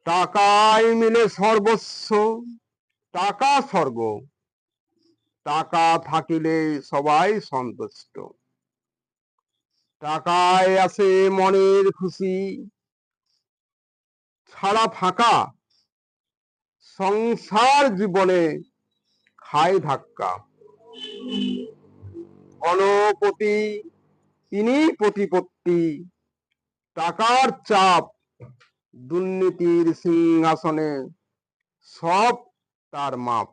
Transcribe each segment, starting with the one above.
টাকায় মিলে সর্বস্ব, টাকা স্বর্গ, টাকা থাকিলে সবাই সন্তুষ্ট। টাকায় আছে মনের খুশি, ছাড়া ফাঁকা সংসার জীবনে খায় ধাক্কা। গণপতি তিনি প্রতিপত্তি, টাকার চাপ দুর্নীতির সিংহাসনে সব তার মাপ।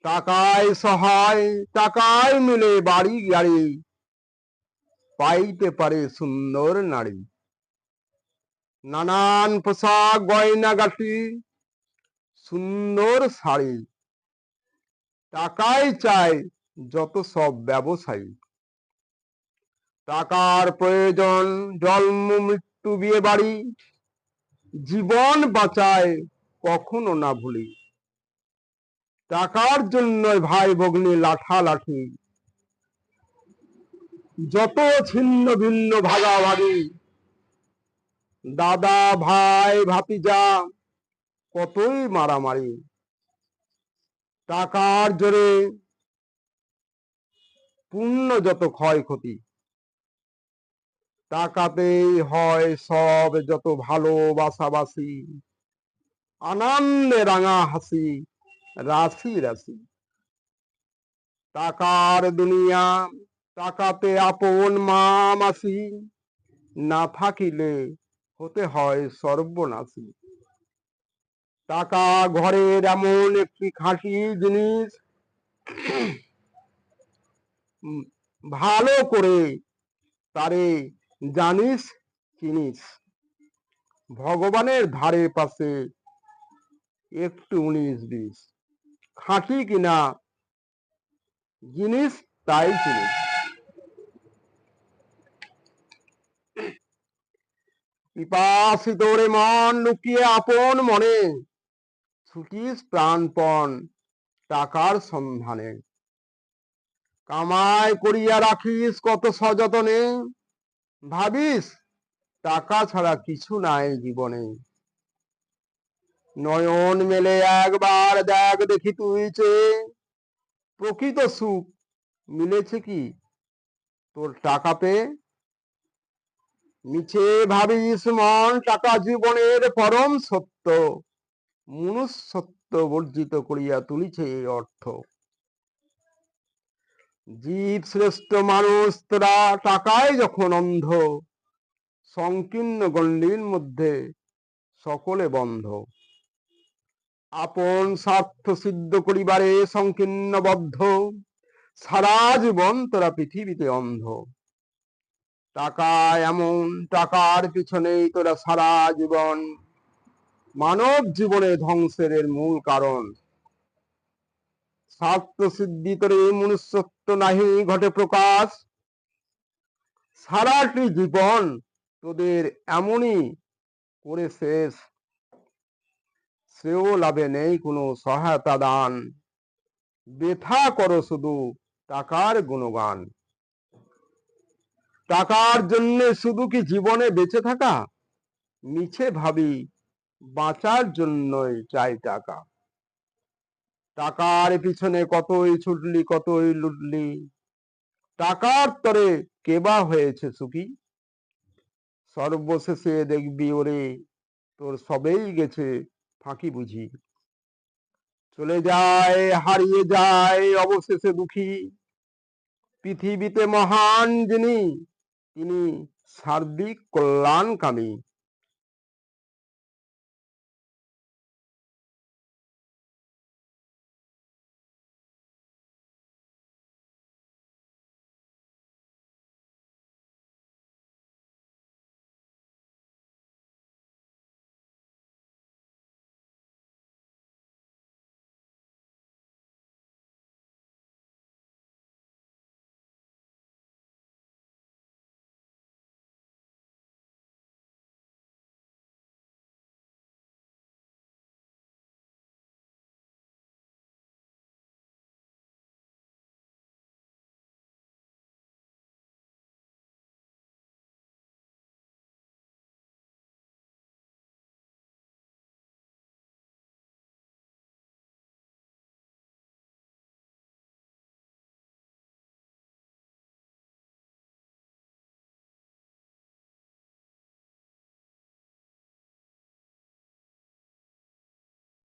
টাকায় সহায়, টাকায় মিলে বাড়ি গাড়ি, পাইতে পারে সুন্দর নারী। নানান পোশাক গয়নাগাটি, সুন্দর শাড়ি, টাকায় চায় যত সব ব্যবসায়ী। টাকার প্রয়োজন জন্ম মৃত্যু বিয়ে বাড়ি, জীবন বাঁচায় কখনো না ভুলি। টাকার জন্য ভাই ভগ্নী লাঠালাঠি, যত ছিন্ন ভিন্ন ভাগাভাগি। দাদা ভাই ভাতিজা কতই মারামারি। টাকার জোরে পূর্ণ যত ক্ষয়ক্ষতি। টাকাতেই হয় সব যত ভালোবাসাবাসি, আনন্দে রাঙা হাসি রাশি রাশি। টাকার দুনিয়া, টাকাতে আপন মা মাসি, না থাকিলে হতে হয় সর্বনাশী। টাকা ঘরের এমন একটি খাঁটি জিনিস, ভালো করে তারে জানিস চিনিস। ভগবানের ধারে পাশে একটু 19-20, খাঁটি কিনা জিনিস তাই চিনিস। পিপাসিত রে মন লুকিয়ে আপন মনে, ছুটিস প্রাণপণ টাকার সন্ধানে। কামাই করিয়া রাখিস কত সযতনে, ভাবিস টাকা ছাড়া কিছু নাই জীবনে। নয়ন মেলে একবার দেখ দেখি তুই চেয়ে, প্রকৃত সুখ মিলেছে কি তোর টাকা পেয়ে। মিছে ভাবিস মন টাকা জীবনের পরম সত্য, মনুষ্যত্ব বর্জিত করিয়া তুলিছে এই অর্থ। জীব শ্রেষ্ঠ মানুষ তোরা টাকায় যখন অন্ধ, সংকীর্ণ গণ্ডির মধ্যে সকলে বন্ধ। আপন স্বার্থ সিদ্ধ করিবারে সংকীর্ণবদ্ধ, সারা জীবন তোরা পৃথিবীতে অন্ধ। টাকা এমন, টাকার পিছনেই তোরা সারা জীবন, মানব জীবনে ধ্বংসের মূল কারণ। স্বার্থ সিদ্ধি তোরে মনুষ্যত্ব নাহি ঘটে প্রকাশ, সারাটি জীবন তোদের এমনই করে শেষ। শ্রেয় লাভে নেই কোনো সহায়তা দান, বৃথা করো শুধু টাকার গুণগান। টাকার জন্য শুধু কি জীবনে বেঁচে থাকা, মিছে ভাবি বাঁচার জন্যই চাই টাকা। টাকার পিছনে কতই ছুটলি কতই লুটলি, টাকার তরে কেবা হয়েছে সুখী। সর্বশেষে দেখবি ওরে তোর সবেই গেছে ফাঁকি বুঝি। চলে যায় হারিয়ে যায় অবশেষে দুঃখী। পৃথিবীতে মহান যিনি তিনি সার্বিক কল্যাণকামী।